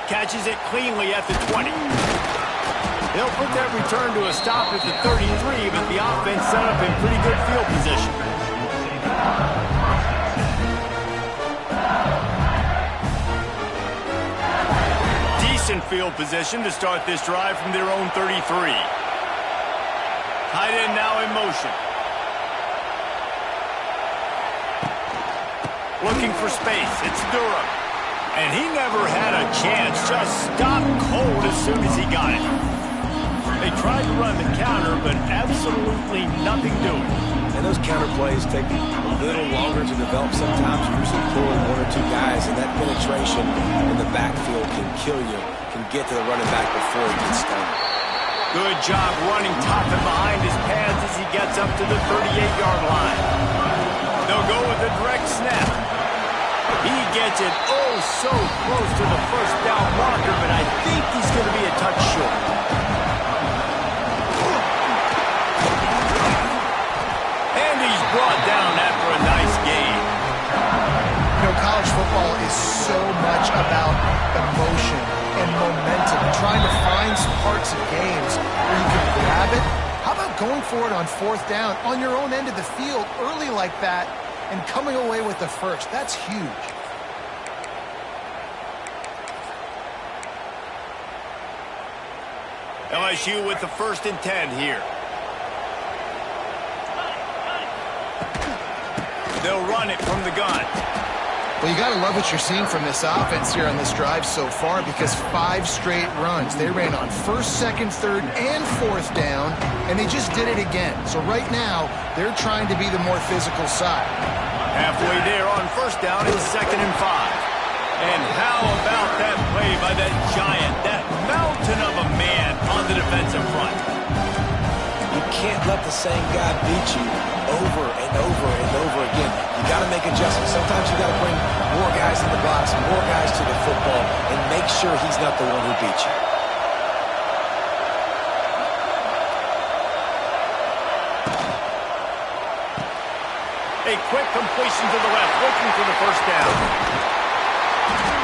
Catches it cleanly at the 20. They'll put that return to a stop at the 33, but the offense set up in pretty good field position. Decent field position to start this drive from their own 33. Tight end now in motion. Looking for space. It's Durham. And he never had a chance. Just stopped cold as soon as he got it. They tried to run the counter, but absolutely nothing doing. And those counter plays take a little longer to develop sometimes. You're usually pulling one or two guys, and that penetration in the backfield can kill you, can get to the running back before he gets started. Good job running top and behind his pads as he gets up to the 38-yard line. They'll go with a direct snap. He gets it oh so close to the first down marker, but I think he's going to be a touch short. And he's brought down after a nice gain. You know, college football is so much about emotion and momentum, trying to find parts of games where you can grab it. How about going for it on fourth down on your own end of the field early like that and coming away with the first? That's huge. LSU with the 1st and 10 here. They'll run it from the gun. Well, you got to love what you're seeing from this offense here on this drive so far, because 5 straight runs. They ran on 1st, 2nd, 3rd, and 4th down, and they just did it again. So right now, they're trying to be the more physical side. Halfway there on 1st down, it's 2nd and 5. And how about that play by that giant, that mountain of a man on the defensive front? You can't let the same guy beat you over and over and over again. You got to make adjustments. Sometimes you got to bring more guys in the box, more guys to the football, and make sure he's not the one who beat you. A quick completion to the left, looking for the 1st down.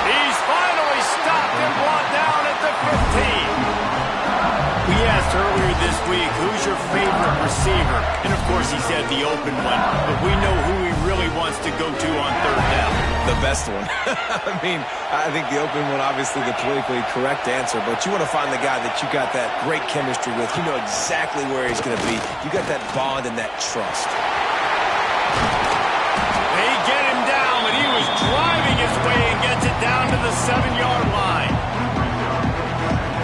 He's finally stopped and brought down at the 15. We asked earlier this week, who's your favorite receiver? And, of course, he said the open one. But we know who he really wants to go to on 3rd down. The best one. I mean, I think the open one, obviously the politically correct answer. But you want to find the guy that you got that great chemistry with. You know exactly where he's going to be. You got that bond and that trust. They get him down, but he was driving his way and gets it down to the 7-yard line.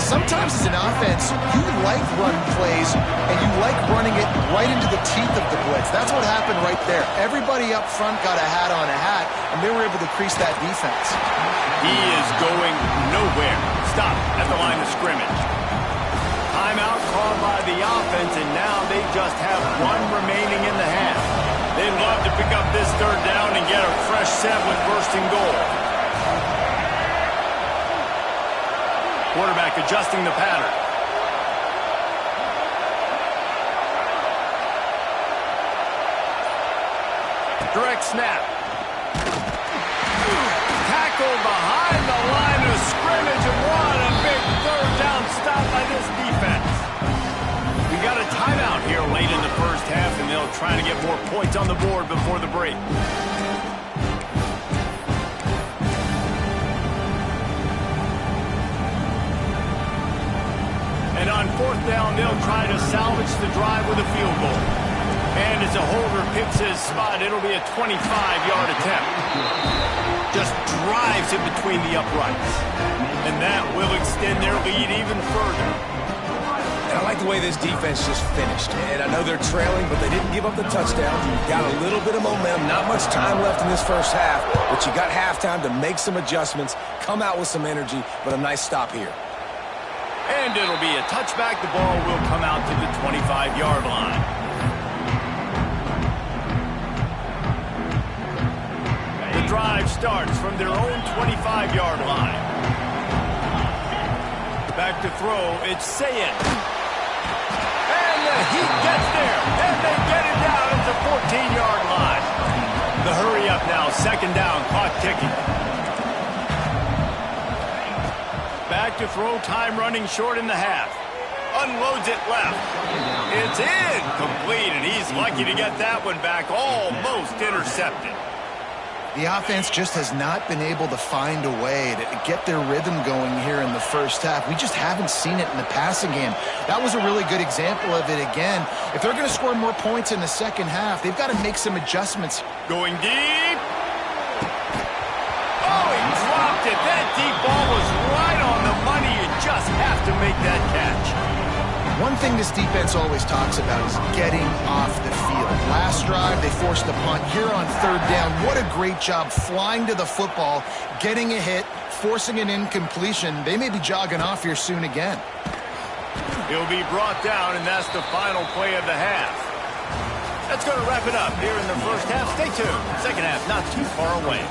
Sometimes as an offense, you like run plays, and you like running it right into the teeth of the blitz. That's what happened right there. Everybody up front got a hat on a hat, and they were able to crease that defense. He is going nowhere. Stop at the line of scrimmage. Timeout called by the offense, and now they just have one remaining in the half. They'd love to pick up this 3rd down and get a fresh set with 1st and goal. Quarterback adjusting the pattern. Direct snap. Tackled behind the line of scrimmage, and what a big 3rd down stop by this defense. We got a timeout here late in the 1st half, and they'll try to get more points on the board before the break. And on 4th down, they'll try to salvage the drive with a field goal. And as a holder picks his spot, it'll be a 25-yard attempt. Just drives in between the uprights. And that will extend their lead even further. And I like the way this defense just finished. And I know they're trailing, but they didn't give up the touchdown. You got a little bit of momentum. Not much time left in this 1st half, but you got halftime to make some adjustments, come out with some energy, but a nice stop here. And it'll be a touchback. The ball will come out to the 25-yard line. The drive starts from their own 25-yard line. Back to throw. It's Sayin. And he gets there. And they get it down at the 14-yard line. The hurry up now. 2nd down. Clock ticking. Back to throw, time running short in the half. Unloads it left. It's incomplete, and he's lucky to get that one back, almost intercepted. The offense just has not been able to find a way to get their rhythm going here in the first half. We just haven't seen it in the passing game. That was a really good example of it again. If they're going to score more points in the second half, they've got to make some adjustments. Going deep. Oh, he dropped it. That deep ball was right on the money. You just have to make that catch. One thing this defense always talks about is getting off the field. Last drive, they forced a punt. Here on third down, what a great job flying to the football, getting a hit, forcing an incompletion. They may be jogging off here soon again. He'll be brought down, and that's the final play of the half. That's going to wrap it up here in the first half. Stay tuned. Second half, not too far away.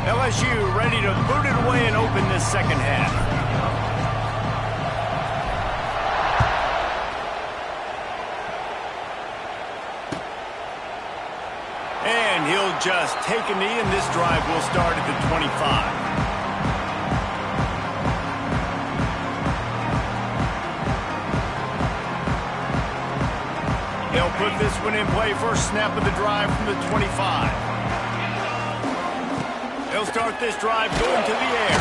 LSU ready to boot it away and open this second half. And he'll just take a knee, and this drive will start at the 25. He'll put this one in play. First snap of the drive from the 25. He'll start this drive going to the air.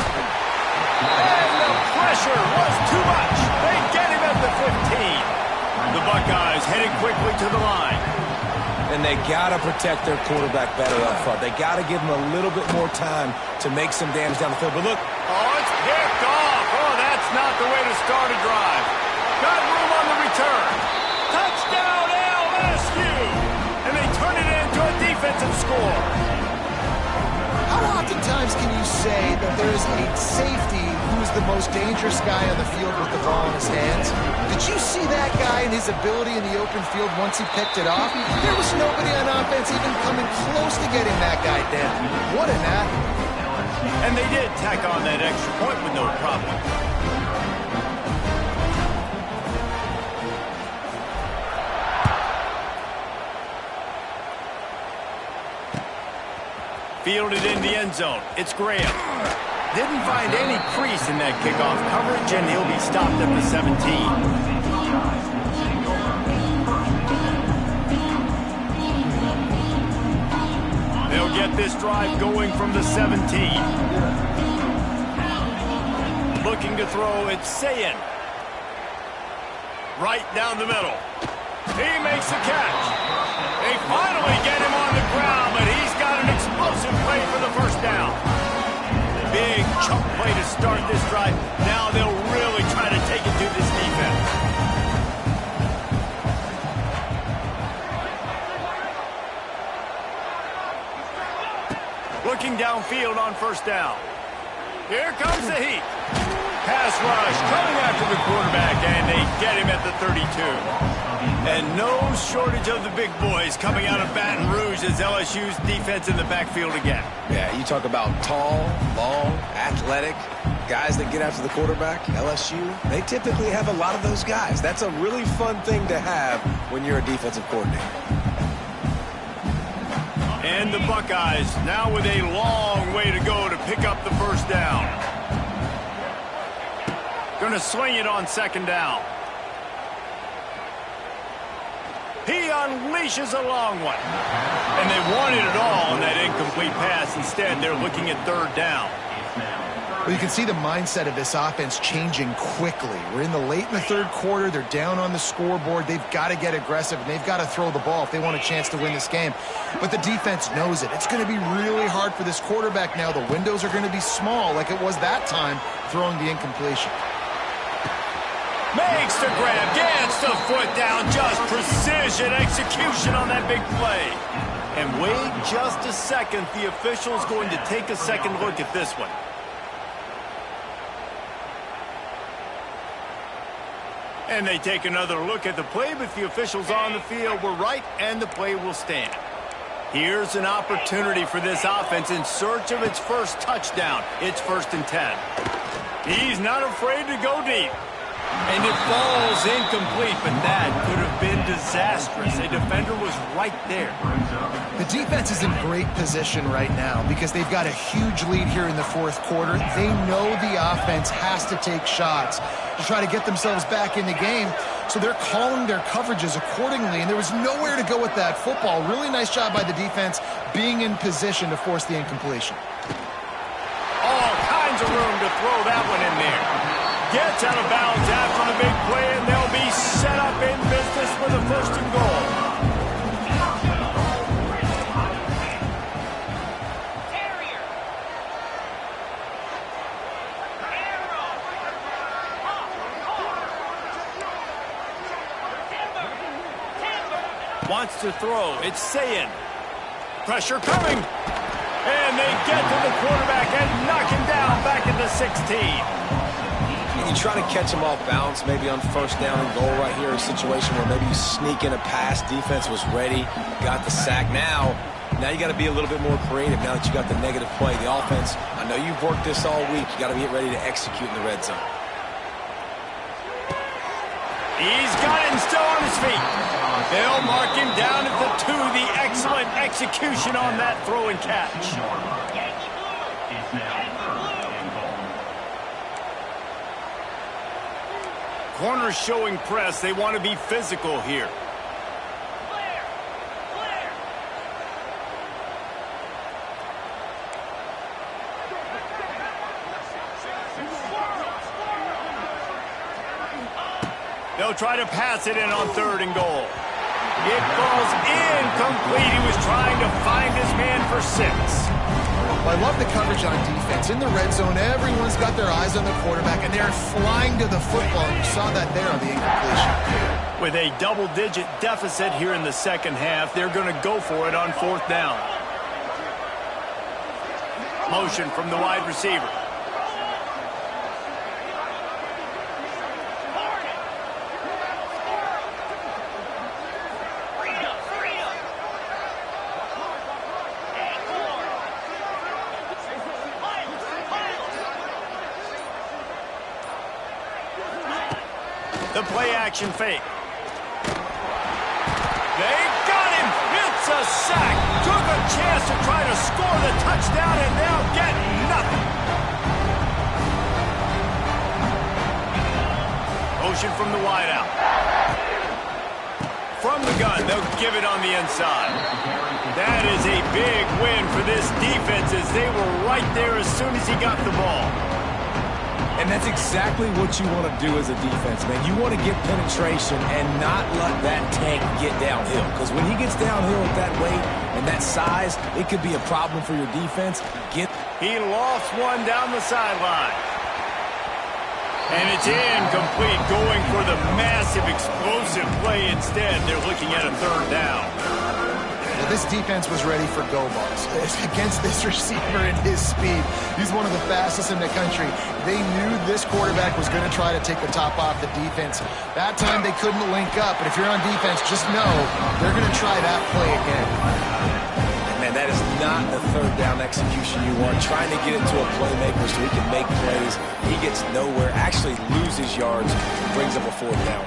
And the pressure was too much. They get him at the 15. The Buckeyes heading quickly to the line. And they got to protect their quarterback better up front. They got to give him a little bit more time to make some damage down the field. But look. Oh, it's picked off. Oh, that's not the way to start a drive. Got room on the return. Touchdown, LSU. And they turn it into a defensive score. How oftentimes can you say that there is a safety who's the most dangerous guy on the field with the ball in his hands? Did you see that guy and his ability in the open field once he picked it off? There was nobody on offense even coming close to getting that guy down. What an athlete. And they did tack on that extra point with no problem. Fielded in the end zone. It's Graham. Didn't find any crease in that kickoff coverage, and he'll be stopped at the 17. They'll get this drive going from the 17. Looking to throw, it's Sayin. Right down the middle. He makes the catch. They finally get him on the ground, but he's got an explosive play for the first down. Big chunk play to start this drive. Now they'll really try to take it to this defense. Looking downfield on first down. Here comes the heat. Pass rush coming after the quarterback, and they get him at the 32. And no shortage of the big boys coming out of Baton Rouge as LSU's defense in the backfield again. Yeah, you talk about tall, long, athletic guys that get after the quarterback. LSU, they typically have a lot of those guys. That's a really fun thing to have when you're a defensive coordinator. And the Buckeyes now with a long way to go to pick up the first down. Going to swing it on second down. He unleashes a long one. And they wanted it all on that incomplete pass. Instead, they're looking at third down. Well, you can see the mindset of this offense changing quickly. We're in the third quarter. They're down on the scoreboard. They've got to get aggressive, and they've got to throw the ball if they want a chance to win this game. But the defense knows it. It's going to be really hard for this quarterback now. The windows are going to be small like it was that time throwing the incompletion. Makes the grab, gets the foot down, just precision execution on that big play. And wait just a second, the official's going to take a second look at this one. And they take another look at the play, but the officials on the field were right, and the play will stand. Here's an opportunity for this offense in search of its first touchdown. It's 1st and 10. He's not afraid to go deep. And it falls incomplete, but that could have been disastrous. A defender was right there. The defense is in great position right now because they've got a huge lead here in the fourth quarter. They know the offense has to take shots to try to get themselves back in the game, so they're calling their coverages accordingly, and there was nowhere to go with that football. Really nice job by the defense being in position to force the incompletion. All kinds of room to throw that one in there. Gets out of bounds after the big play, and they'll be set up in business for the first and goal. Wants to throw. It's saying. Pressure coming. And they get to the quarterback and knock him down back into 16. You try to catch him off balance, maybe on first down and goal right here, a situation where maybe you sneak in a pass, defense was ready, got the sack. Now you got to be a little bit more creative now that you got the negative play. The offense, I know you've worked this all week. You got to get ready to execute in the red zone. He's got him still on his feet. They'll mark him down at the 2. The excellent execution on that throw and catch. Corners showing press. They want to be physical here. They'll try to pass it in on 3rd and goal. It falls incomplete. He was trying to find his man for 6. Well, I love the coverage on defense. In the red zone, everyone's got their eyes on the quarterback, and they're flying to the football. And you saw that there on the incompletion. With a double-digit deficit here in the second half, they're going to go for it on 4th down. Motion from the wide receiver. The play-action fake. They got him. It's a sack. Took a chance to try to score the touchdown, and they'll get nothing. Motion from the wideout. From the gun, they'll give it on the inside. That is a big win for this defense as they were right there as soon as he got the ball. And that's exactly what you want to do as a defense, man. You want to get penetration and not let that tank get downhill. Because when he gets downhill with that weight and that size, it could be a problem for your defense. He lost one down the sideline. And it's incomplete, going for the massive explosive play instead. They're looking at a 3rd down. Well, this defense was ready for go balls against this receiver and his speed. He's one of the fastest in the country. They knew this quarterback was going to try to take the top off the defense. That time they couldn't link up, but if you're on defense, just know they're going to try that play again. Man, that is not the 3rd down execution you want. Trying to get it to a playmaker so he can make plays. He gets nowhere, actually loses yards, brings up a 4th down.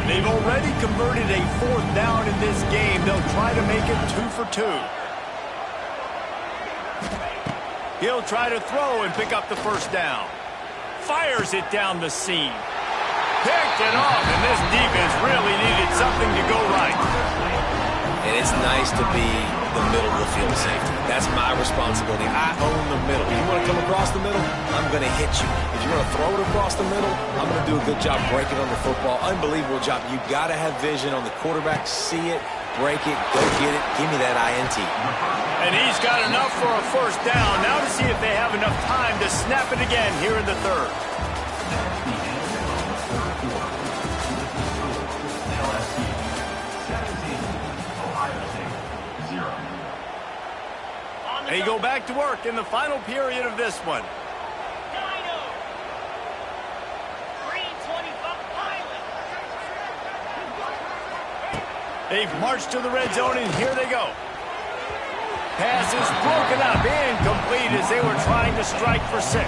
They've already converted a 4th down in this game. They'll try to make it 2 for 2. He'll try to throw and pick up the 1st down. Fires it down the seam. Picked it off, and this defense really needed something to go right. And it's nice to be the middle of the field safety. That's my responsibility. I own the middle. If you want to come across the middle, I'm going to hit you. If you're going to throw it across the middle, I'm going to do a good job breaking on the football. Unbelievable job. You've got to have vision on the quarterback. See it, break it, go get it. Give me that INT. And he's got enough for a 1st down. Now to see if they have enough time to snap it again here in the 3rd. They go back to work in the final period of this one. They've marched to the red zone, and here they go. Pass is broken up, incomplete as they were trying to strike for 6.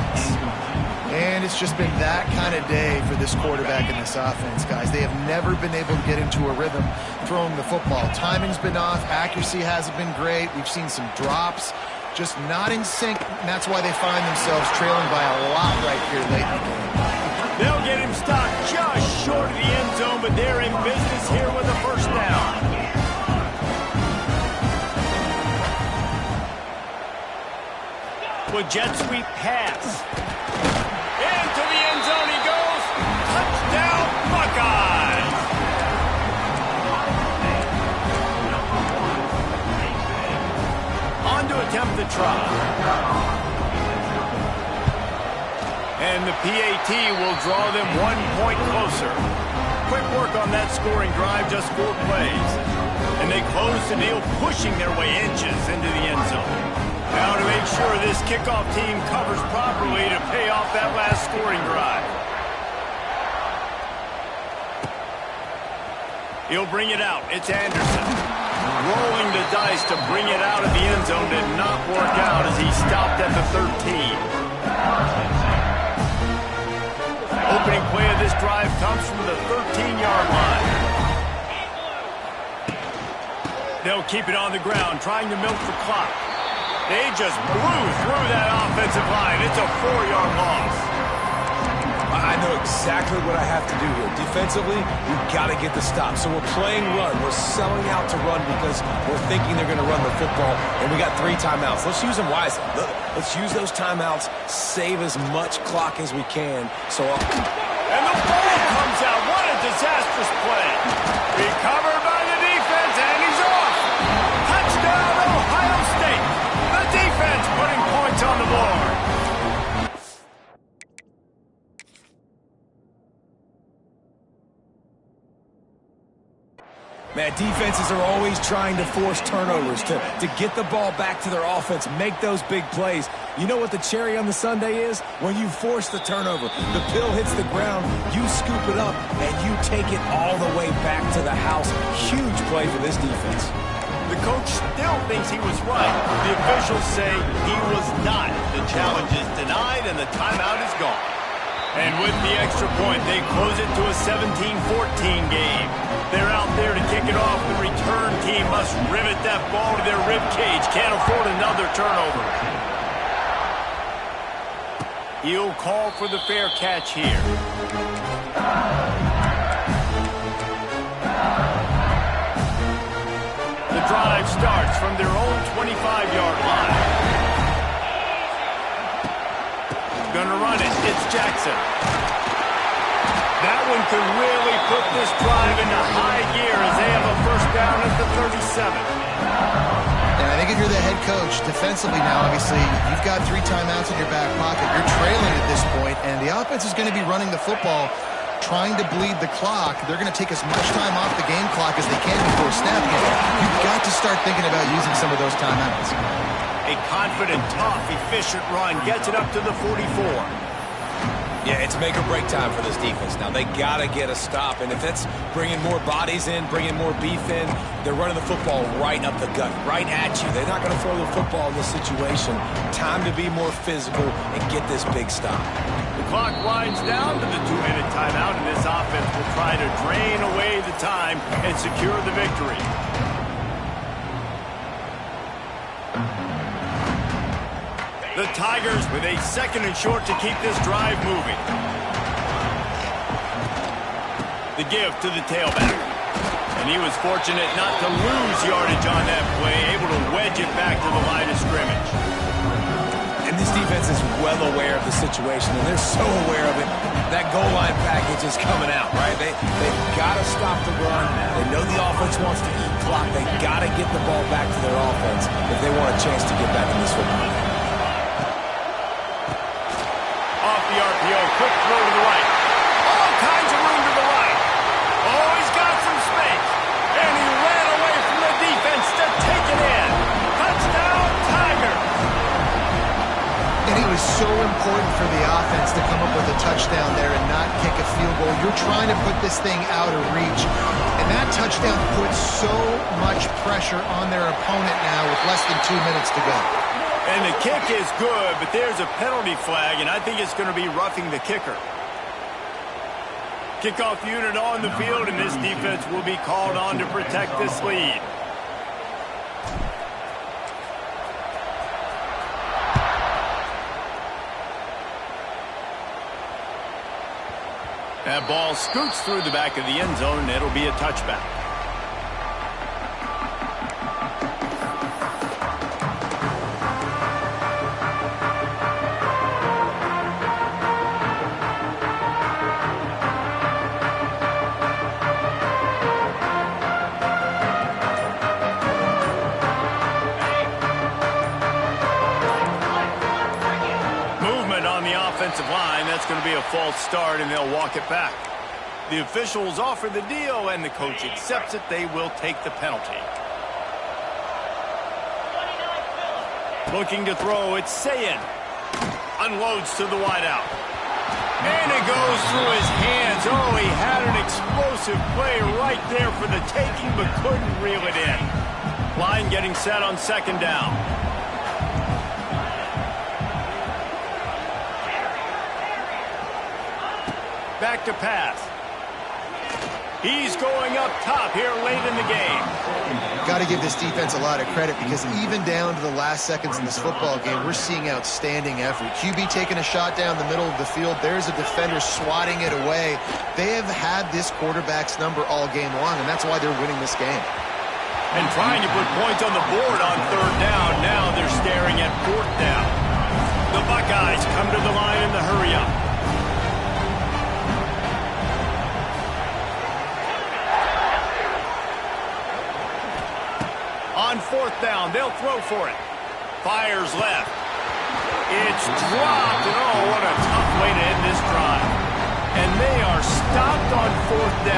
And it's just been that kind of day for this quarterback and this offense, guys. They have never been able to get into a rhythm throwing the football. Timing's been off. Accuracy hasn't been great. We've seen some drops. Just not in sync, and that's why they find themselves trailing by a lot right here late in the game. They'll get him stopped just short of the end zone, but they're in business here with a first down. With jet sweep pass. Into the end zone he goes. Touchdown, Buckeyes! On to attempt the try. And the PAT will draw them 1 point closer. Quick work on that scoring drive, just 4 plays. And they close the deal, pushing their way inches into the end zone. Now to make sure this kickoff team covers properly to pay off that last scoring drive. He'll bring it out. It's Anderson. Rolling the dice to bring it out of the end zone did not work out as he stopped at the 13. Opening play of this drive comes from the 13-yard line. They'll keep it on the ground, trying to milk the clock. They just blew through that offensive line. It's a 4-yard loss. I know exactly what I have to do here. Defensively, we've got to get the stop. So we're playing run. We're selling out to run because we're thinking they're going to run the football, and we got 3 timeouts. Let's use them wisely. Let's use those timeouts, save as much clock as we can. And the ball comes out. What a disastrous play. Recovered by the defense, and he's off. Touchdown, Ohio State. The defense putting points on the board. Man, defenses are always trying to force turnovers to get the ball back to their offense, make those big plays. You know what the cherry on the sundae is? When you force the turnover, the pill hits the ground, you scoop it up, and you take it all the way back to the house. Huge play for this defense. The coach still thinks he was right. The officials say he was not. The challenge is denied, and the timeout is gone. And with the extra point, they close it to a 17-14 game. They're out there to kick it off. The return team must rivet that ball to their rib cage. Can't afford another turnover. He'll call for the fair catch here. The drive starts from their own 25-yard line. Gonna run it. It's Jackson. That one could really put this drive into high gear as they have a first down at the 37. And I think if you're the head coach, defensively now, obviously, you've got 3 timeouts in your back pocket. You're trailing at this point, and the offense is going to be running the football, trying to bleed the clock. They're going to take as much time off the game clock as they can before snapping it. You've got to start thinking about using some of those timeouts. A confident, tough, efficient run gets it up to the 44. Yeah, it's make or break time for this defense. Now, they got to get a stop, and if that's bringing more bodies in, bringing more beef in, they're running the football right up the gut, right at you. They're not going to throw the football in this situation. Time to be more physical and get this big stop. The clock winds down to the 2-minute timeout, and this offense will try to drain away the time and secure the victory. The Tigers with a 2nd and short to keep this drive moving. The give to the tailback. And he was fortunate not to lose yardage on that play, able to wedge it back to the line of scrimmage. And this defense is well aware of the situation, and they're so aware of it. That goal line package is coming out, right? They've got to stop the run. They know the offense wants to eat clock. They've got to get the ball back to their offense if they want a chance to get back in this football. The RPO, quick throw to the right. All kinds of room to the right. Oh, he's got some space. And he ran away from the defense to take it in. Touchdown, Tigers. And it was so important for the offense to come up with a touchdown there and not kick a field goal. You're trying to put this thing out of reach. And that touchdown puts so much pressure on their opponent now with less than 2 minutes to go. And the kick is good, but there's a penalty flag, and I think it's going to be roughing the kicker. Kickoff unit on the field, and this defense will be called on to protect this lead. That ball scoots through the back of the end zone, and it'll be a touchback. Offensive line, that's going to be a false start, and they'll walk it back. The officials offer the deal, and the coach accepts it. They will take the penalty. Looking to throw, it's Sayin. Unloads to the wideout. And it goes through his hands. Oh, he had an explosive play right there for the taking, but couldn't reel it in. Line getting set on second down. Back to pass. He's going up top here late in the game. Got to give this defense a lot of credit because even down to the last seconds in this football game, we're seeing outstanding effort. QB taking a shot down the middle of the field. There's a defender swatting it away. They have had this quarterback's number all game long, and that's why they're winning this game. And trying to put points on the board on third down. Now they're staring at fourth down. The Buckeyes come to the line in the hurry-up. On fourth down, they'll throw for it. Fires left. It's dropped, and oh, what a tough way to end this drive. And they are stopped on fourth down.